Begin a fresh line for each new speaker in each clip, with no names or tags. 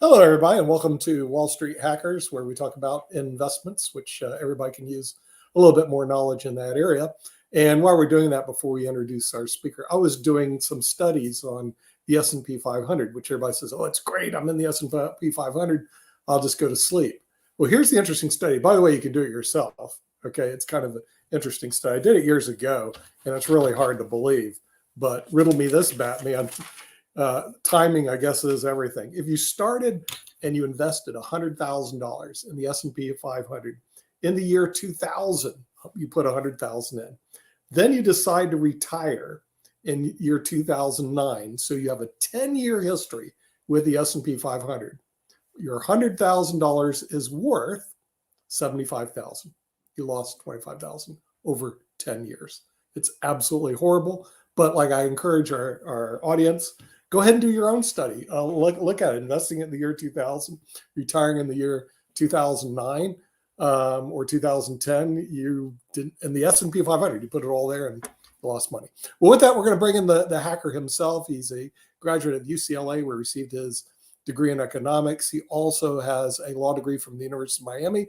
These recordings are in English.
Hello, everybody, and welcome to Wall Street Hackers, where we talk about investments, which everybody can use a little bit more knowledge in that area. And while we're doing that, before we introduce our speaker, I was doing some studies on the S&P 500, which everybody says, oh, it's great. I'm in the S&P 500. I'll just go to sleep. Well, here's the interesting study. By the way, you can do it yourself. Okay, it's kind of an interesting study. I did it years ago, and it's really hard to believe. But riddle me this, Batman. Timing, I guess, is everything. If you started and you invested $100,000 in the S&P 500 in the year 2000, you put $100,000 in. Then you decide to retire in year 2009. So you have a 10-year history with the S&P 500. Your $100,000 is worth $75,000. You lost $25,000 over 10 years. It's absolutely horrible. But like I encourage our audience, go ahead and do your own study. Look at it. Investing in the year 2000, retiring in the year 2009 or 2010. You did in the S&P 500. You put it all there and lost money. Well, with that, we're going to bring in the hacker himself. He's a graduate of UCLA, where he received his degree in economics. He also has a law degree from the University of Miami,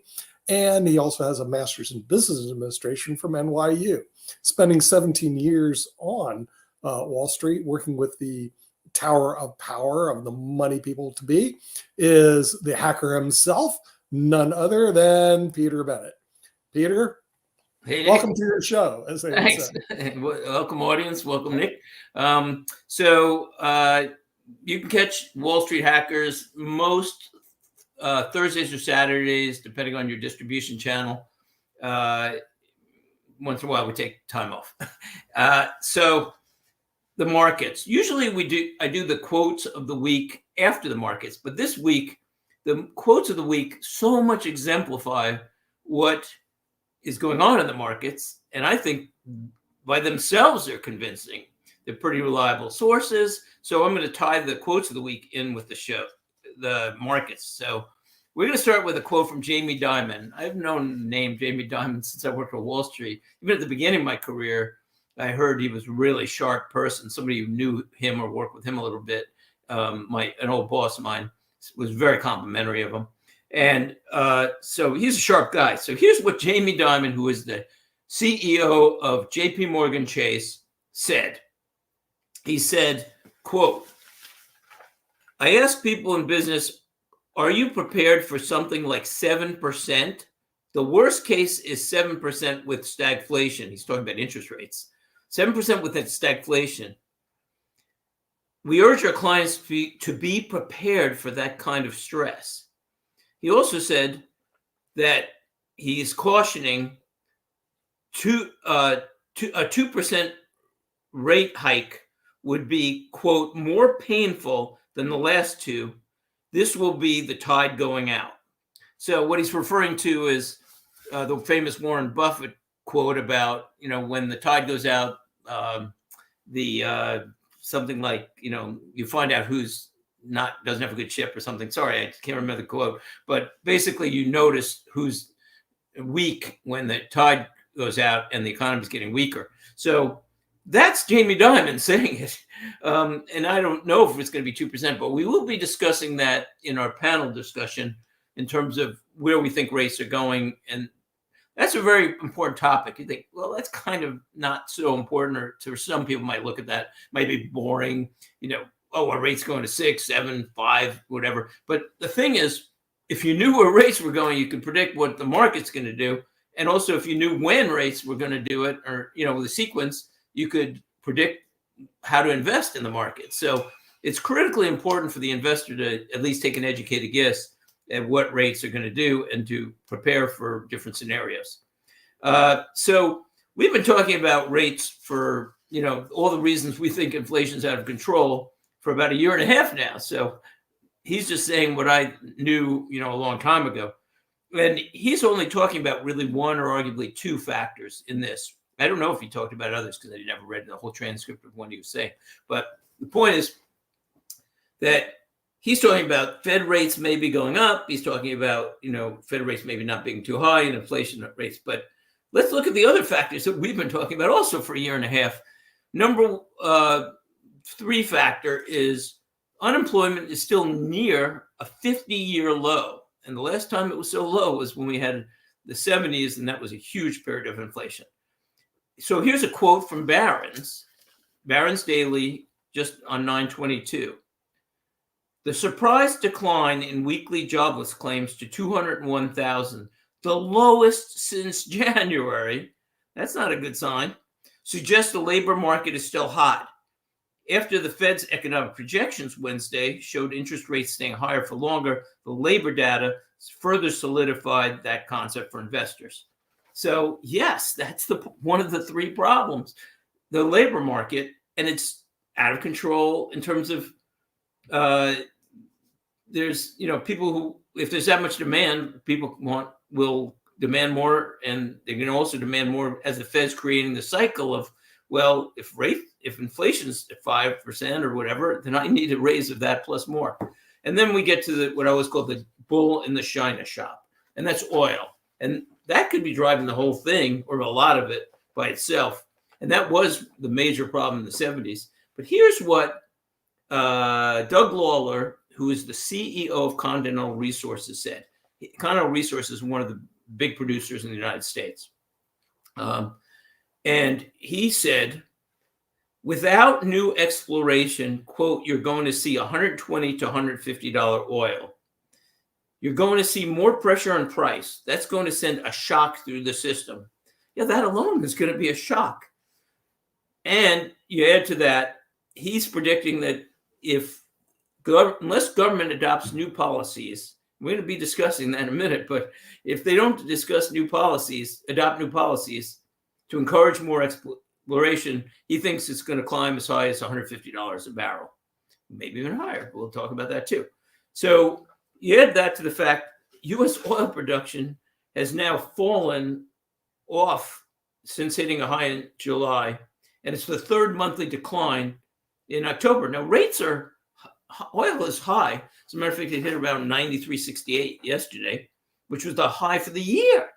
and he also has a master's in business administration from NYU. Spending 17 years on Wall Street, working with the Tower of Power of the money people to be, is the hacker himself, none other than Peter Bennett. Peter,
hey,
welcome to your show.
Thanks. Welcome, audience. Welcome, Nick. So you can catch Wall Street Hackers most Thursdays or Saturdays, depending on your distribution channel. Once in a while, we take time off. So the markets. Usually I do the quotes of the week after the markets, but this week, the quotes of the week so much exemplify what is going on in the markets. And I think by themselves, they're convincing. They're pretty reliable sources. So I'm going to tie the quotes of the week in with the markets. So we're going to start with a quote from Jamie Dimon. I've known the name Jamie Dimon since I worked for Wall Street. Even at the beginning of my career, I heard he was a really sharp person. Somebody who knew him or worked with him a little bit, an old boss of mine, was very complimentary of him. And so he's a sharp guy. So here's what Jamie Dimon, who is the CEO of JP Morgan Chase, said. He said, quote, I ask people in business, are you prepared for something like 7%? The worst case is 7% with stagflation. He's talking about interest rates. 7% with stagflation. We urge our clients to be prepared for that kind of stress. He also said that he is cautioning a 2% rate hike would be, quote, more painful than the last two. This will be the tide going out. So what he's referring to is the famous Warren Buffett quote about, when the tide goes out, something like, you find out who's doesn't have a good ship or something. Sorry, I can't remember the quote, but basically you notice who's weak when the tide goes out and the economy's getting weaker. So that's Jamie Dimon saying it. And I don't know if it's going to be 2%, but we will be discussing that in our panel discussion in terms of where we think rates are going. And that's a very important topic. You think, well, that's kind of not so important, or to some people might look at that, might be boring, our rate's going to 6, 7, 5, whatever. But the thing is, if you knew where rates were going, you could predict what the market's going to do. And also, if you knew when rates were going to do it, or, with a sequence, you could predict how to invest in the market. So it's critically important for the investor to at least take an educated guess at what rates are going to do and to prepare for different scenarios. So we've been talking about rates for, all the reasons we think inflation's out of control for about 1.5 years now. So he's just saying what I knew, a long time ago. And he's only talking about really one or arguably two factors in this. I don't know if he talked about others because I never read the whole transcript of what he was saying. But the point is that he's talking about Fed rates maybe going up. He's talking about, Fed rates maybe not being too high and inflation rates. But let's look at the other factors that we've been talking about also for a year and a half. Number 3 factor is unemployment is still near a 50-year low. And the last time it was so low was when we had the 70s, and that was a huge period of inflation. So here's a quote from Barron's Daily, just on 9/22. The surprise decline in weekly jobless claims to 201,000, the lowest since January, that's not a good sign, suggests the labor market is still hot. After the Fed's economic projections Wednesday showed interest rates staying higher for longer, the labor data further solidified that concept for investors. So yes, that's one of the 3 problems, the labor market, and it's out of control in terms of there's people who, if there's that much demand, people will demand more, and they're going to also demand more as the Fed's creating the cycle of, well, if inflation is at 5% or whatever, then I need a raise of that plus more. And then we get to what I always call the bull in the china shop, and that's oil. And that could be driving the whole thing, or a lot of it by itself. And that was the major problem in the 70s. But here's what Doug Lawler, who is the CEO of Continental Resources, said. Continental Resources is one of the big producers in the United States. And he said, without new exploration, quote, you're going to see $120 to $150 oil. You're going to see more pressure on price. That's going to send a shock through the system. Yeah, that alone is going to be a shock. And you add to that, he's predicting that unless government adopts new policies, we're going to be discussing that in a minute, but if they don't adopt new policies to encourage more exploration, he thinks it's going to climb as high as $150 a barrel, maybe even higher. We'll talk about that too. So you add that to the fact U.S. oil production has now fallen off since hitting a high in July, and it's the 3rd monthly decline in October. Now, oil is high. As a matter of fact, it hit around 93.68 yesterday, which was the high for the year.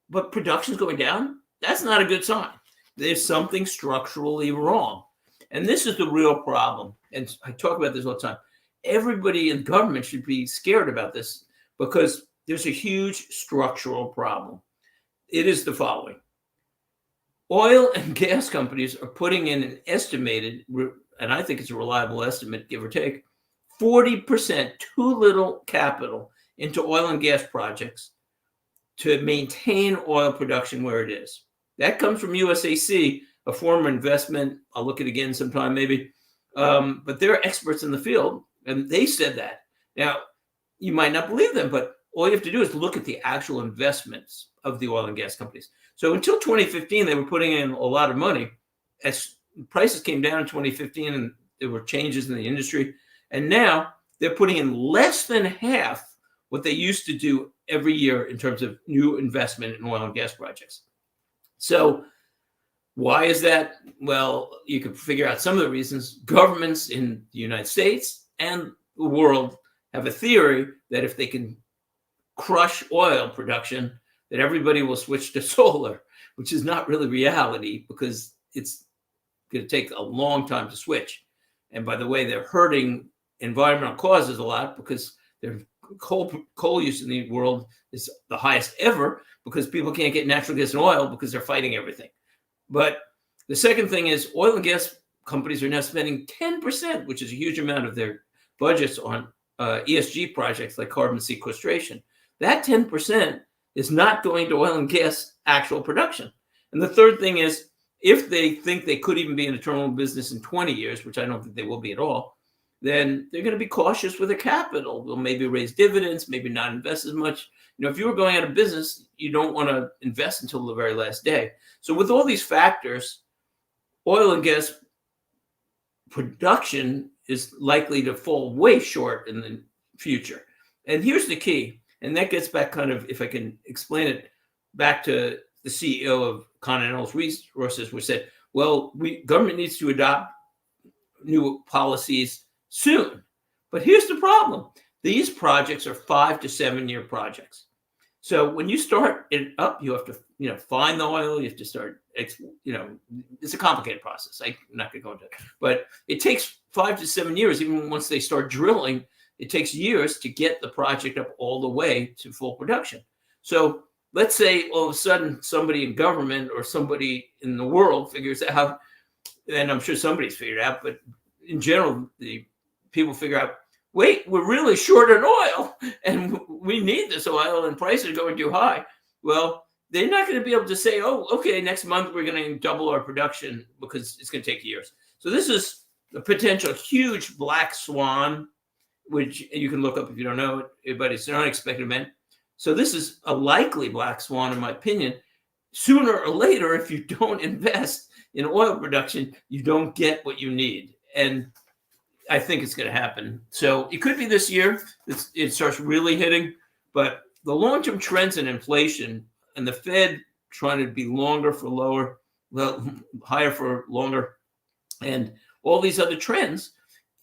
But production's going down. That's not a good sign. There's something structurally wrong. And this is the real problem. And I talk about this all the time. Everybody in government should be scared about this because there's a huge structural problem. It is the following. Oil and gas companies are putting in an estimated, and I think it's a reliable estimate, give or take, 40% too little capital into oil and gas projects to maintain oil production where it is. That comes from USAC, a former investment. I'll look at it again sometime maybe. But they're experts in the field, and they said that. Now, you might not believe them, but all you have to do is look at the actual investments of the oil and gas companies. So until 2015, they were putting in a lot of money. As prices came down in 2015 and there were changes in the industry, and now they're putting in less than half what they used to do every year in terms of new investment in oil and gas projects. So why is that? Well, you can figure out some of the reasons. Governments in the United States and the world have a theory that if they can crush oil production, that everybody will switch to solar, which is not really reality because it's going to take a long time to switch. And by the way, they're hurting environmental causes a lot because their coal use in the world is the highest ever because people can't get natural gas and oil because they're fighting everything. But the second thing is oil and gas companies are now spending 10%, which is a huge amount of their budgets on ESG projects like carbon sequestration. That 10% is not going to oil and gas actual production. And the third thing is, if they think they could even be in a terminal business in 20 years, which I don't think they will be at all, then they're going to be cautious with their capital. They'll maybe raise dividends, maybe not invest as much. You know, if you were going out of business, you don't want to invest until the very last day. So with all these factors, oil and gas production is likely to fall way short in the future. And here's the key. And that gets back kind of, if I can explain it, back to the CEO of Continental Resources, which said, well, government needs to adopt new policies soon. But here's the problem. These projects are 5 to 7 year projects. So when you start it up, you have to, find the oil. You have to start, it's a complicated process. I'm not going to go into it, but it takes 5 to 7 years. Even once they start drilling, it takes years to get the project up all the way to full production. So let's say all of a sudden somebody in government or somebody in the world figures out, and I'm sure somebody's figured out, but in general, the people figure out, wait, we're really short on oil and we need this oil and prices are going too high. Well, they're not going to be able to say, oh, okay, next month we're going to double our production because it's going to take years. So this is a potential huge black swan, which you can look up if you don't know it, but it's an unexpected event. So this is a likely black swan, in my opinion. Sooner or later, if you don't invest in oil production, you don't get what you need. And I think it's going to happen. So it could be this year. It starts really hitting, but the long-term trends in inflation and the Fed trying to be longer for lower, well, higher for longer, and all these other trends,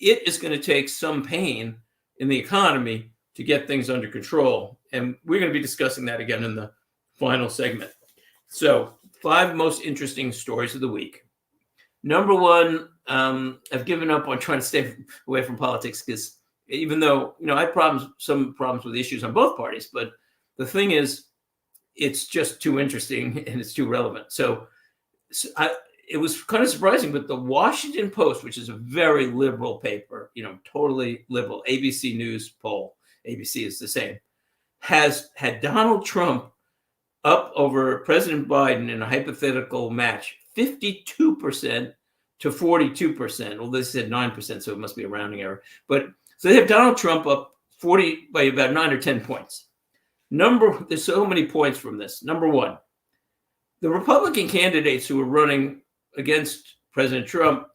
it is going to take some pain in the economy to get things under control. And we're going to be discussing that again in the final segment. So 5 most interesting stories of the week. Number 1, I've given up on trying to stay away from politics because even though, I have some problems with issues on both parties, but the thing is, it's just too interesting and it's too relevant. So it was kind of surprising, but the Washington Post, which is a very liberal paper, totally liberal, ABC News poll, ABC is the same, has had Donald Trump up over President Biden in a hypothetical match, 52% to 42%. Well, they said 9%, so it must be a rounding error. But so they have Donald Trump up 40 by about 9 or 10 points. There's so many points from this. Number 1, the Republican candidates who are running against President Trump,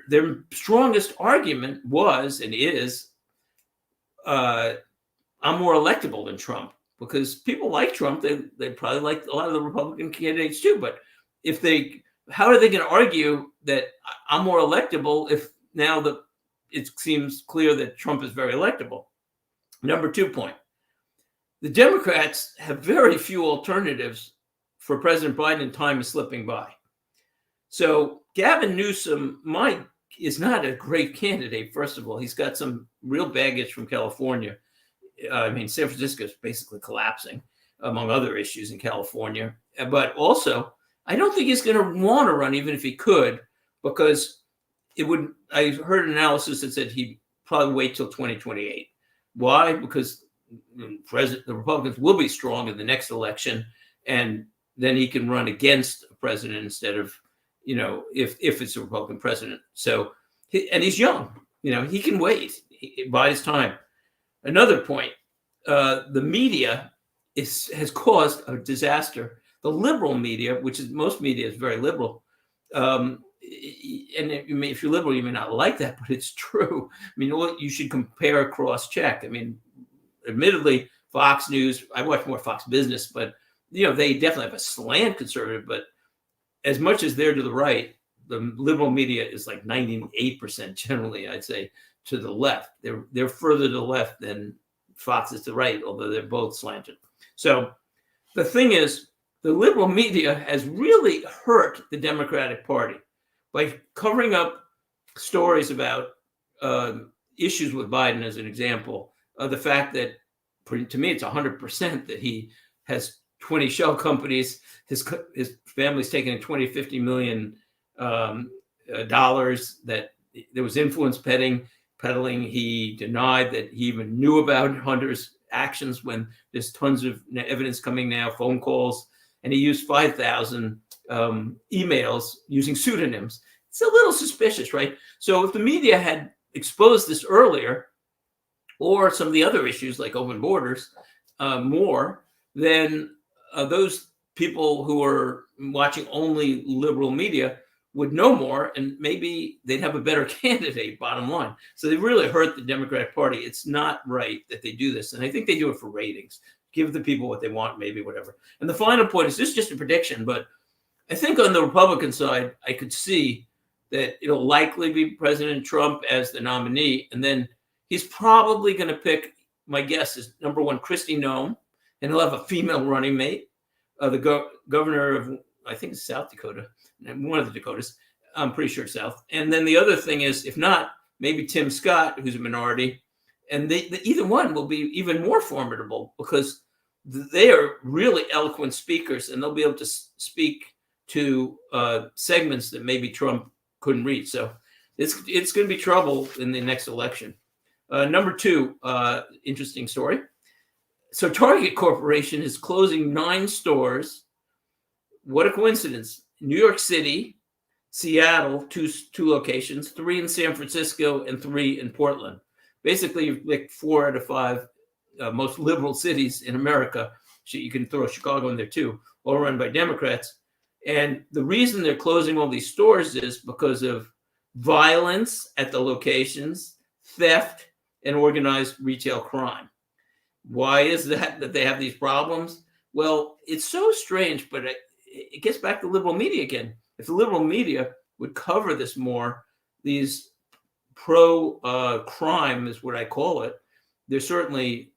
their strongest argument was and is, I'm more electable than Trump, because people like Trump. They probably like a lot of the Republican candidates too. But how are they going to argue that I'm more electable if now that it seems clear that Trump is very electable? Number 2 point, the Democrats have very few alternatives for President Biden, and time is slipping by. So Gavin Newsom is not a great candidate. First of all, he's got some real baggage from California. San Francisco is basically collapsing, among other issues in California. But also, I don't think he's going to want to run, even if he could, because I heard an analysis that said he'd probably wait till 2028. Why? Because the Republicans will be strong in the next election, and then he can run against a president instead of, if it's a Republican president. So, and he's young, he can wait, buy his time. Another point, the media has caused a disaster. The liberal media, most media is very liberal. And if you're liberal, you may not like that, but it's true. You should compare, cross-check. Admittedly, Fox News, I watch more Fox Business, but, they definitely have a slant conservative, but as much as they're to the right, the liberal media is like 98% generally, I'd say, to the left. They're further to the left than Fox is to the right, although they're both slanted. So the thing is, the liberal media has really hurt the Democratic Party by covering up stories about issues with Biden, as an example, of the fact that, to me, it's 100% that he has 20 shell companies. His family's taken $20-50 million that there was influence peddling. He denied that he even knew about Hunter's actions when there's tons of evidence coming now, phone calls, and he used 5,000 emails using pseudonyms. It's a little suspicious, right? So if the media had exposed this earlier, or some of the other issues like open borders more, then those people who are watching only liberal media would know more, and maybe they'd have a better candidate, bottom line. So they really hurt the Democratic Party. It's not right that they do this. And I think they do it for ratings, give the people what they want, maybe whatever. And the final point is, this is just a prediction, but I think on the Republican side, I could see that it'll likely be President Trump as the nominee. And then he's probably going to pick, my guess is number one, Kristi Noem, and he'll have a female running mate, the governor of, I think it's South Dakota, one of the Dakotas. I'm pretty sure South. And then the other thing is, if not, maybe Tim Scott, who's a minority. And either one will be even more formidable because they are really eloquent speakers, and they'll be able to speak to segments that maybe Trump couldn't reach. So it's going to be trouble in the next election. Number two, interesting story. So Target Corporation is closing 9 stores. What a coincidence. New York City, Seattle, two locations, 3 in San Francisco and 3 in Portland. Basically, like 4 out of 5 most liberal cities in America. You can throw Chicago in there too, all run by Democrats. And the reason they're closing all these stores is because of violence at the locations, theft, and organized retail crime. Why is that they have these problems? Well, it's so strange, but it gets back to liberal media again. If the liberal media would cover this more, these pro-crime is what I call it. They're certainly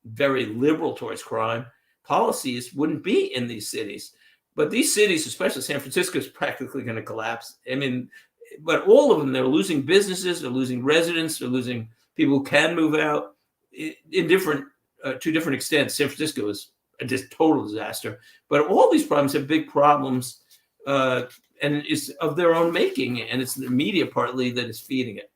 very liberal towards crime. Policies wouldn't be in these cities. But these cities, especially San Francisco, is practically going to collapse. I mean, but all of them, they're losing businesses, they're losing residents, they're losing people who can move out in different, to different extents. San Francisco is a just total disaster. But all these problems have big problems, and it's of their own making, and it's the media partly that is feeding it.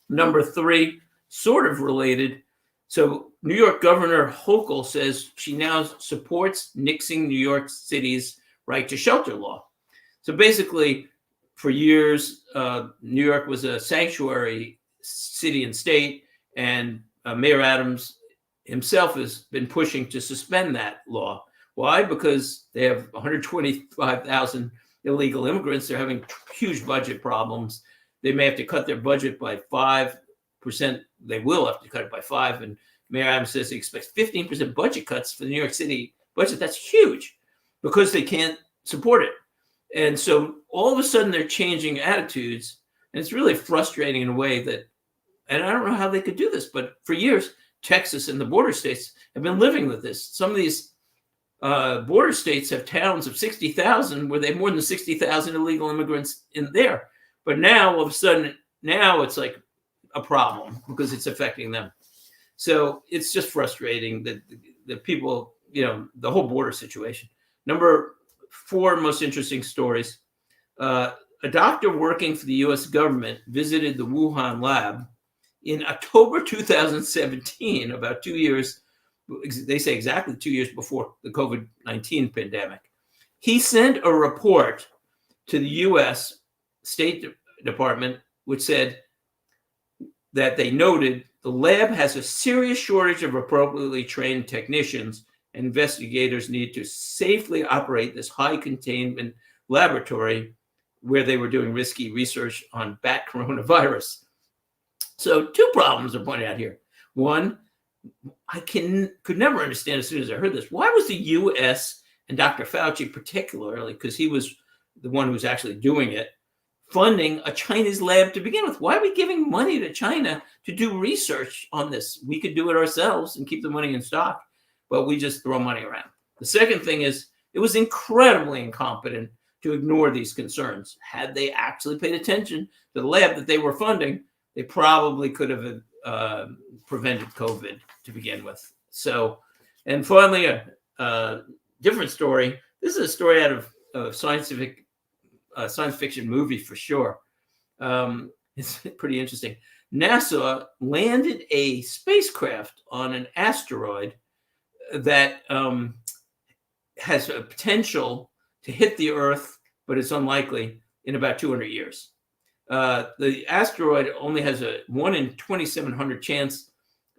Number 3, sort of related. So New York Governor Hochul says she now supports nixing New York City's right to shelter law. So basically, for years, New York was a sanctuary city and state, and Mayor Adams himself has been pushing to suspend that law. Why? Because they have 125,000 illegal immigrants. They're having huge budget problems. They may have to cut their budget by 5%. They will have to cut it by 5%. And Mayor Adams says he expects 15% budget cuts for the New York City budget. That's huge because they can't support it. And so all of a sudden they're changing attitudes. And it's really frustrating in a way that, and I don't know how they could do this, but for years, Texas and the border states have been living with this. Some of these border states have towns of 60,000 where they have more than 60,000 illegal immigrants in there. But now, all of a sudden, now it's like a problem because it's affecting them. So it's just frustrating that the people, you know, the whole border situation. Number 4 most interesting stories. A doctor working for the U.S. government visited the Wuhan lab in October 2017, about 2 years, they say exactly 2 years before the COVID-19 pandemic. He sent a report to the U.S. State Department, which said that they noted the lab has a serious shortage of appropriately trained technicians, and investigators need to safely operate this high containment laboratory where they were doing risky research on bat coronavirus. So 2 problems are pointed out here. One, I could never understand as soon as I heard this. Why was the U.S. and Dr. Fauci particularly, because he was the one who was actually doing it, funding a Chinese lab to begin with? Why are we giving money to China to do research on this? We could do it ourselves and keep the money in stock, but we just throw money around. The second thing is it was incredibly incompetent to ignore these concerns. Had they actually paid attention to the lab that they were funding, they probably could have prevented COVID to begin with. So, and finally, a different story. This is a story out of science fiction movie for sure. It's pretty interesting. NASA landed a spacecraft on an asteroid that has a potential to hit the Earth, but it's unlikely, in about 200 years. The asteroid only has a 1 in 2,700 chance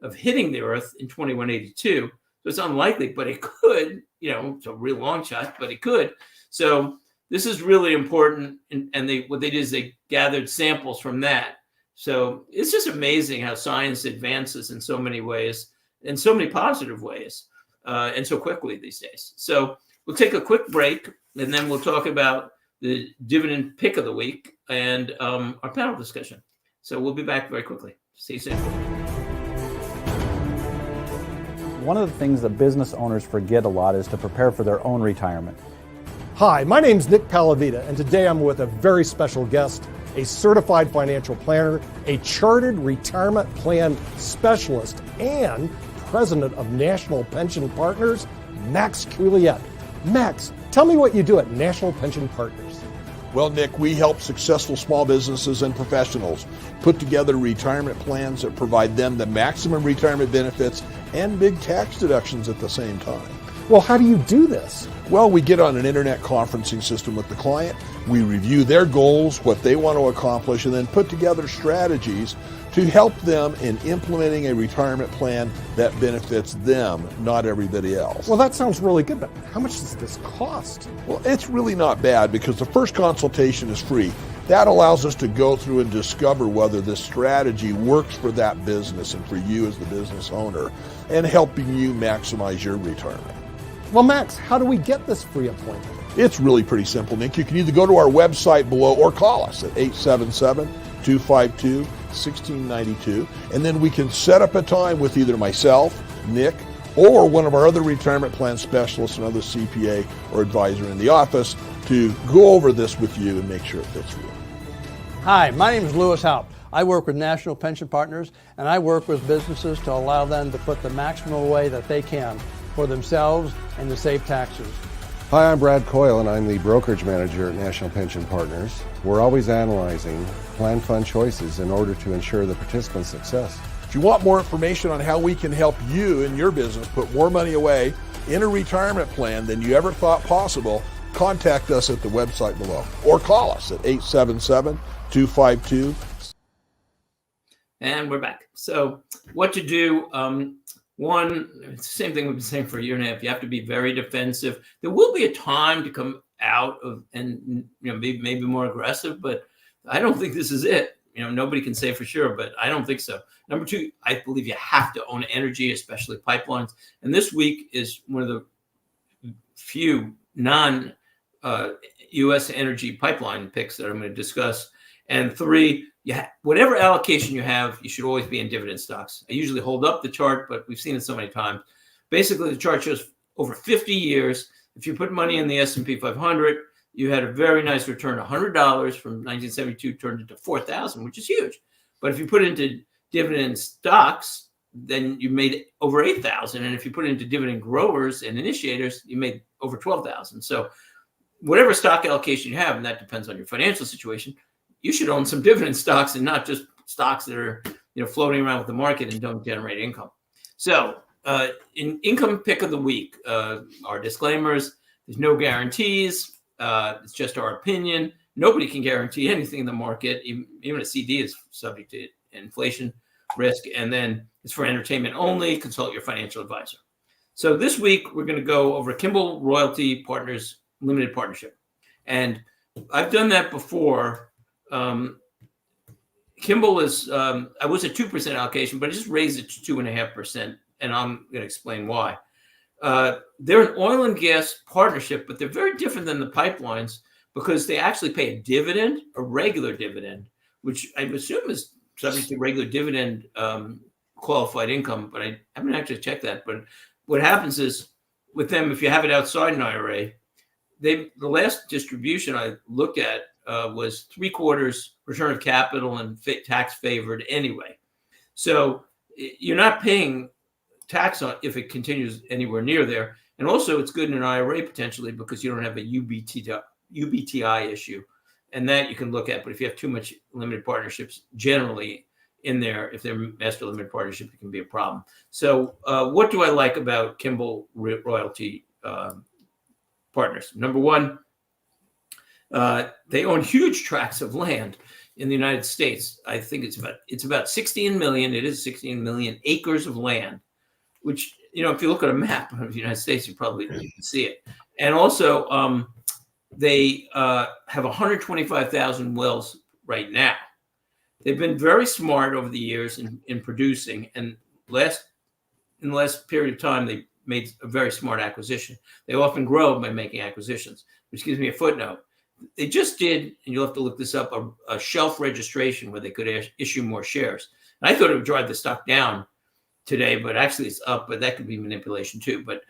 of hitting the Earth in 2182. So it's unlikely, but it could, you know, it's a real long shot, but it could. So this is really important. And what they did is they gathered samples from that. So it's just amazing how science advances in so many ways, in so many positive ways, and so quickly these days. So we'll take a quick break, and then we'll talk about the dividend pick of the week and our panel discussion. So we'll be back very quickly. See you soon.
One of the things that business owners forget a lot is to prepare for their own retirement.
Hi, my name's Nick Palavita, and today I'm with a very special guest, a certified financial planner, a chartered retirement plan specialist, and president of National Pension Partners, Max Culiet. Max, tell me what you do at National Pension Partners.
Well, Nick, we help successful small businesses and professionals put together retirement plans that provide them the maximum retirement benefits and big tax deductions at the same time.
Well, how do you do this?
Well, we get on an internet conferencing system with the client. We review their goals, what they want to accomplish, and then put together strategies to help them in implementing a retirement plan that benefits them, not everybody else.
Well, that sounds really good, but how much does this cost?
Well, it's really not bad because the first consultation is free. That allows us to go through and discover whether this strategy works for that business and for you as the business owner, and helping you maximize your retirement.
Well, Max, how do we get this free appointment?
It's really pretty simple, Nick. You can either go to our website below or call us at 877-252-1692, and then we can set up a time with either myself, Nick, or one of our other retirement plan specialists, another CPA or advisor in the office, to go over this with you and make sure it fits for you.
Hi, my name is Lewis Haupt. I work with National Pension Partners, and I work with businesses to allow them to put the maximum away that they can for themselves and to save taxes.
Hi, I'm Brad Coyle, and I'm the brokerage manager at National Pension Partners. We're always analyzing plan fund choices in order to ensure the participant's success.
If you want more information on how we can help you and your business put more money away in a retirement plan than you ever thought possible, contact us at the website below or call us at 877-252.
And we're back. So what to do? One, it's the same thing we've been saying for a year and a half. You have to be very defensive. There will be a time to come out of and maybe more aggressive, but I don't think this is it. Nobody can say for sure, but I don't think so. Number two, I believe you have to own energy, especially pipelines. And this week is one of the few non-U.S. energy pipeline picks that I'm going to discuss. And three, whatever allocation you have, you should always be in dividend stocks. I usually hold up the chart, but we've seen it so many times. Basically, the chart shows over 50 years. If you put money in the S&P 500, you had a very nice return. $100 from 1972 turned into $4,000, which is huge. But if you put it into dividend stocks, then you made over $8,000. And if you put it into dividend growers and initiators, you made over $12,000. So whatever stock allocation you have, and that depends on your financial situation, you should own some dividend stocks and not just stocks that are floating around with the market and don't generate income. So in income pick of the week, our disclaimers, there's no guarantees. It's just our opinion. Nobody can guarantee anything in the market. Even a CD is subject to inflation risk. And then it's for entertainment only. Consult your financial advisor. So this week, we're going to go over Kimball Royalty Partners Limited Partnership. And I've done that before. Kimball is, I was at 2% allocation, but I just raised it to 2.5%. And I'm going to explain why. They're an oil and gas partnership, but they're very different than the pipelines because they actually pay a dividend, a regular dividend, which I assume is subject to regular dividend qualified income, but I haven't actually checked that. But what happens is with them, if you have it outside an IRA, the last distribution I looked at was 3/4 return of capital and tax favored anyway. So you're not paying tax on if it continues anywhere near there. And also it's good in an IRA potentially because you don't have a UBTI issue. And that you can look at. But if you have too much limited partnerships generally in there, if they're master limited partnership, it can be a problem. So what do I like about Kimball Royalty Partners? Number one, they own huge tracts of land in the United States. I think it's about 16 million. It is 16 million acres of land, which, if you look at a map of the United States, you probably can see it. And also They have 125,000 wells right now. They've been very smart over the years in producing, and in the last period of time, they made a very smart acquisition. They often grow by making acquisitions, which gives me a footnote. They just did, and you'll have to look this up, a shelf registration where they could issue more shares. And I thought it would drive the stock down today, but actually it's up, but that could be manipulation too. But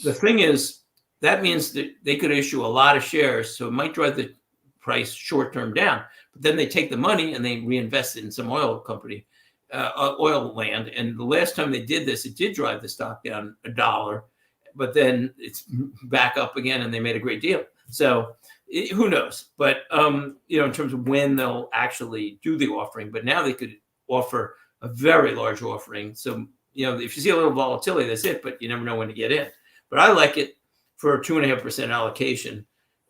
the thing is, that means that they could issue a lot of shares, so it might drive the price short-term down. But then they take the money and they reinvest it in some oil company, oil land. And the last time they did this, it did drive the stock down $1, but then it's back up again, and they made a great deal. So who knows? But in terms of when they'll actually do the offering, but now they could offer a very large offering. So if you see a little volatility, that's it. But you never know when to get in. But I like it for a 2.5% allocation.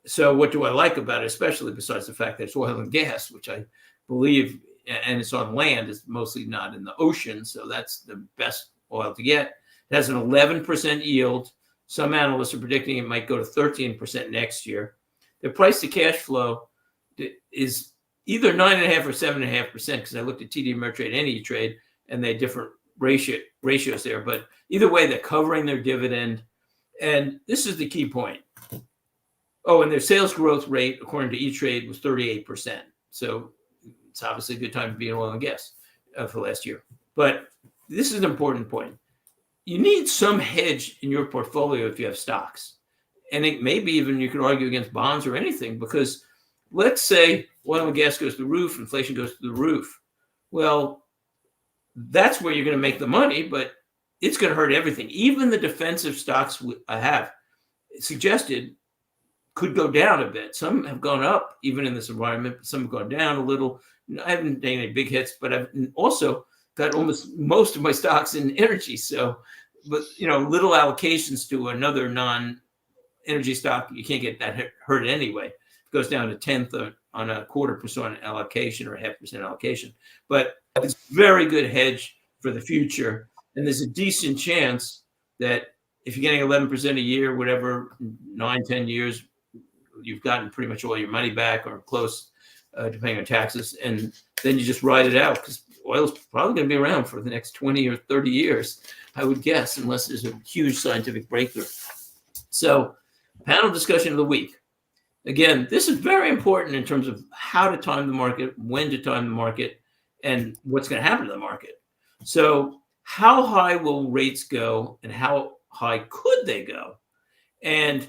So what do I like about it, especially besides the fact that it's oil and gas, which I believe, and it's on land, it's mostly not in the ocean. So that's the best oil to get. It has an 11% yield. Some analysts are predicting it might go to 13% next year. The price to cash flow is either 9.5% or 7.5%, because I looked at TD Ameritrade and E-Trade, and they have different ratios there. But either way, they're covering their dividend. And this is the key point. Oh, and their sales growth rate, according to E-Trade, was 38%. So it's obviously a good time to be in oil and gas for last year. But this is an important point. You need some hedge in your portfolio if you have stocks. And it maybe even you could argue against bonds or anything, because let's say oil and gas goes to the roof, inflation goes to the roof. Well, that's where you're going to make the money, but it's going to hurt everything. Even the defensive stocks I have suggested could go down a bit. Some have gone up even in this environment, but some have gone down a little. I haven't done any big hits, but I've also got almost most of my stocks in energy. So, but little allocations to another non-energy stock, you can't get that hurt anyway. It goes down to 10th on a 0.25% allocation or 0.5% allocation. But it's a very good hedge for the future. And there's a decent chance that if you're getting 11% a year, whatever, 9-10 years, you've gotten pretty much all your money back or close, depending on taxes. And then you just ride it out, because oil is probably going to be around for the next 20 or 30 years, I would guess, unless there's a huge scientific breakthrough. So, panel discussion of the week. Again, this is very important in terms of how to time the market, when to time the market, and what's going to happen to the market. So, how high will rates go, and how high could they go? And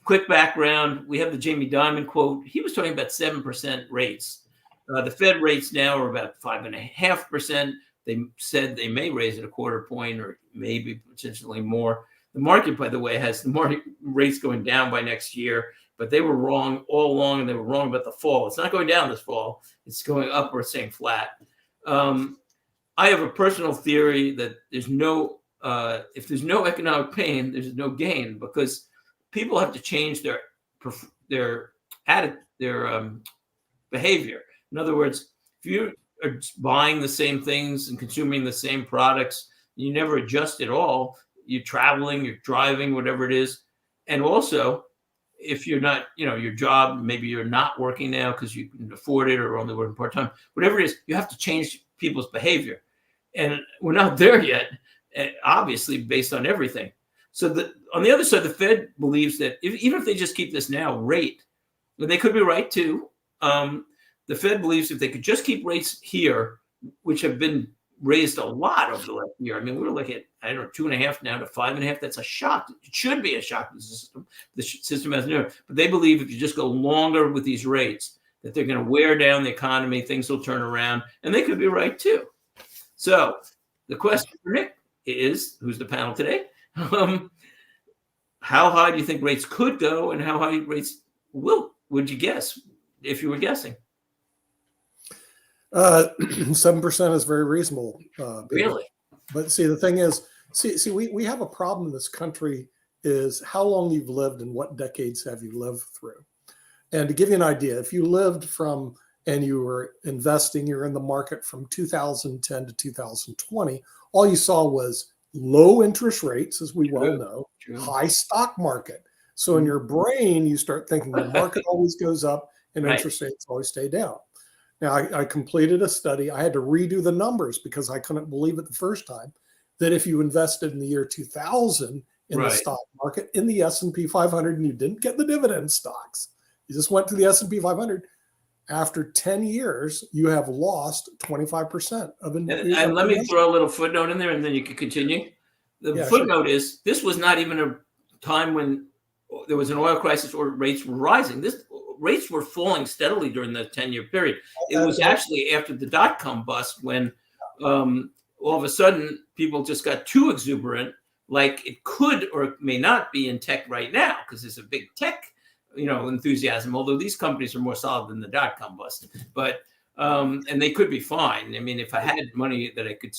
quick background, we have the Jamie Dimon quote. He was talking about 7% rates. The Fed rates now are about 5.5%. They said they may raise it 0.25 point or maybe potentially more. The market, by the way, has the market rates going down by next year, but they were wrong all along, and they were wrong about the fall. It's not going down this fall. It's going up or staying flat. I have a personal theory that there's no, if there's no economic pain, there's no gain, because people have to change their behavior. In other words, if you are buying the same things and consuming the same products, you never adjust at all. You're traveling, you're driving, whatever it is. And also, if you're not, your job, maybe you're not working now because you can afford it or only working part-time, whatever it is, you have to change people's behavior. And we're not there yet, obviously, based on everything. So on the other side, the Fed believes that even if they just keep this now rate, they could be right too. The Fed believes if they could just keep rates here, which have been raised a lot over the last year. I mean, we're looking at, 2.5 now to 5.5. That's a shock. It should be a shock to the system. The system has no, but they believe if you just go longer with these rates, that they're going to wear down the economy, things will turn around, and they could be right too. So the question for Nick is, who's the panel today? How high do you think rates could go, and how high rates would you guess if you were guessing?
7% is very reasonable.
Really?
But see, the thing is, we have a problem in this country is how long you've lived and what decades have you lived through. And to give you an idea, if you lived from and you were investing, you're in the market from 2010 to 2020, all you saw was low interest rates, as we well know, high stock market. So in your brain, you start thinking the market always goes up and
Right.
interest rates always stay down. Now, I completed a study. I had to redo the numbers because I couldn't believe it the first time that if you invested in the year 2000 in the
Right.
stock market in the S&P 500 and you didn't get the dividend stocks, you just went to the S&P 500. After 10 years, you have lost 25% of
And let me
investment.
throw a little footnote in there, and then you can continue. The
Yeah, sure.
footnote is this was not even a time when there was an oil crisis or rates were rising. Rates were falling steadily during the 10-year period. It was actually after the dot-com bust when all of a sudden people just got too exuberant, like it could or may not be in tech right now because there's a big tech enthusiasm, although these companies are more solid than the dot-com bust. But and they could be fine. I mean, if I had money that I could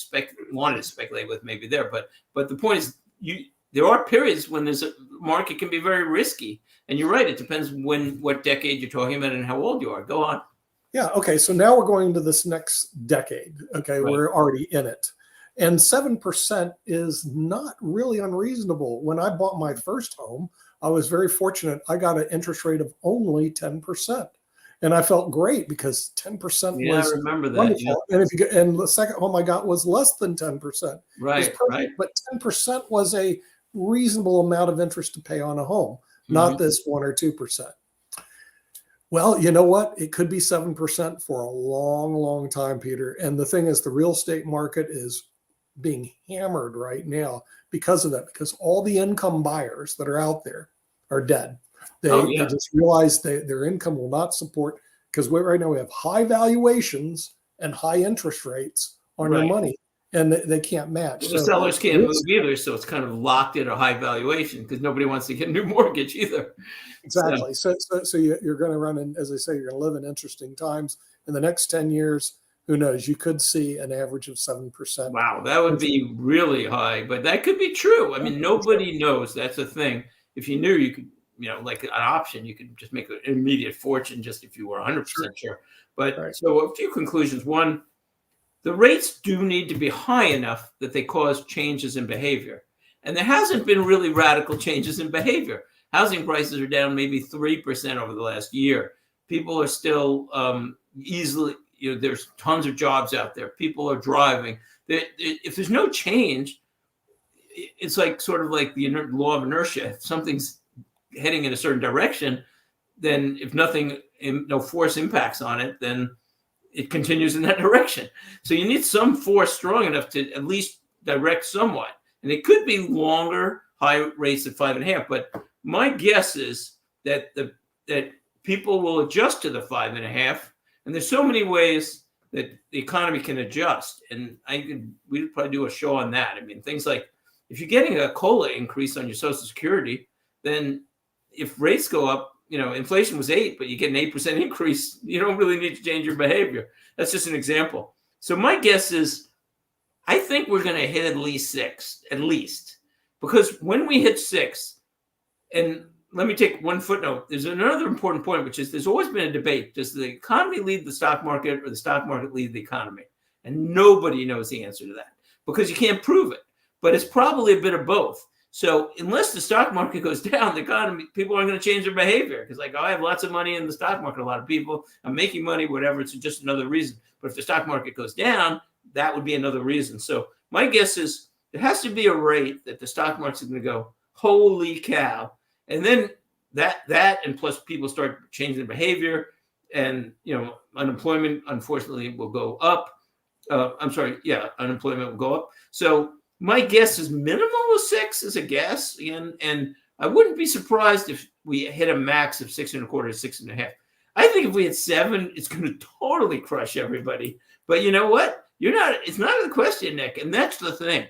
wanted to speculate with, maybe there. But the point is, there are periods when there's a market can be very risky. And you're right. It depends what decade you're talking about and how old you are. Go on.
Yeah. Okay. So now we're going into this next decade. Okay.
Right.
We're already in it. And 7% is not really unreasonable. When I bought my first home, I was very fortunate. I got an interest rate of only 10%. And I felt great because 10%
Yeah,
was
I remember that.
wonderful.
Yeah.
And the second home I got was less than 10%.
Right. Right.
But 10% was a reasonable amount of interest to pay on a home, not this 1 or 2%. Well, you know what? It could be 7% for a long, long time, Peter. And the thing is, the real estate market is being hammered right now because of that, because all the income buyers that are out there are dead. They just realize their income will not support, because right now we have high valuations and high interest rates on your money, and they can't match.
The sellers can't move either, so it's kind of locked at a high valuation because nobody wants to get a new mortgage either.
Exactly. So you're going to run in, as I say, you're going to live in interesting times. In the next 10 years, who knows? You could see an average of 7%.
Wow, that would be really high, but that could be true. I mean, nobody knows. That's a thing. If you knew, you could, like an option, you could just make an immediate fortune just if you were 100% sure. But so a few conclusions. One, the rates do need to be high enough that they cause changes in behavior. And there hasn't been really radical changes in behavior. Housing prices are down maybe 3% over the last year. People are still easily, there's tons of jobs out there. People are driving. If there's no change, it's like sort of like the law of inertia. If something's heading in a certain direction, then if no force impacts on it, then it continues in that direction. So you need some force strong enough to at least direct somewhat. And it could be longer, high rates at 5.5. But my guess is that that people will adjust to the 5.5. And there's so many ways that the economy can adjust. And we'd probably do a show on that. I mean, things like if you're getting a COLA increase on your Social Security, then if rates go up, inflation was 8, but you get an 8% increase, you don't really need to change your behavior. That's just an example. So my guess is, I think we're going to hit at least 6, because when we hit 6, and let me take one footnote. There's another important point, which is there's always been a debate. Does the economy lead the stock market or the stock market lead the economy? And nobody knows the answer to that because you can't prove it, but it's probably a bit of both. So unless the stock market goes down, the economy, people aren't going to change their behavior because I have lots of money in the stock market. A lot of people, I'm making money, whatever. It's just another reason. But if the stock market goes down, that would be another reason. So my guess is there has to be a rate that the stock market is going to go, holy cow. And then that and plus people start changing their behavior, and unemployment unfortunately will go up. Unemployment will go up. So my guess is minimal of 6 is a guess, and I wouldn't be surprised if we hit a max of 6.25 to 6.5. I think if we hit 7, it's going to totally crush everybody. But you know what? It's not a question, Nick, and that's the thing.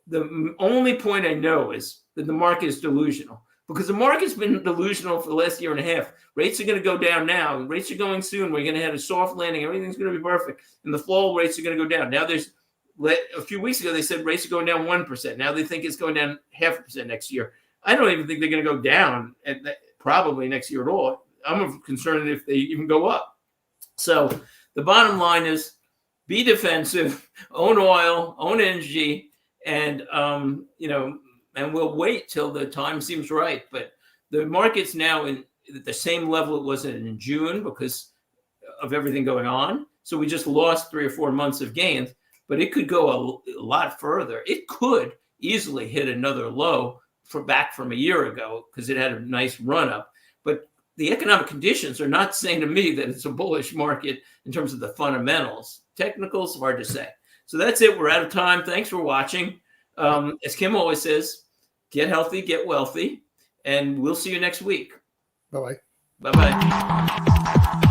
The only point I know is that the market is delusional, because the market's been delusional for the last year and a half. Rates are going to go down now. Rates are going soon. We're going to have a soft landing. Everything's going to be perfect. In the fall, rates are going to go down. Now a few weeks ago, they said rates are going down 1%. Now they think it's going down 0.5% next year. I don't even think they're going to go down probably next year at all. I'm concerned if they even go up. So the bottom line is be defensive, own oil, own energy, and and we'll wait till the time seems right. But the market's now in the same level it was in June because of everything going on. So we just lost 3 or 4 months of gains, but it could go a lot further. It could easily hit another low back from a year ago because it had a nice run up. But the economic conditions are not saying to me that it's a bullish market in terms of the fundamentals. Technicals, hard to say. So that's it. We're out of time. Thanks for watching. As Kim always says, get healthy, get wealthy, and we'll see you next week.
Bye-bye.
Bye-bye.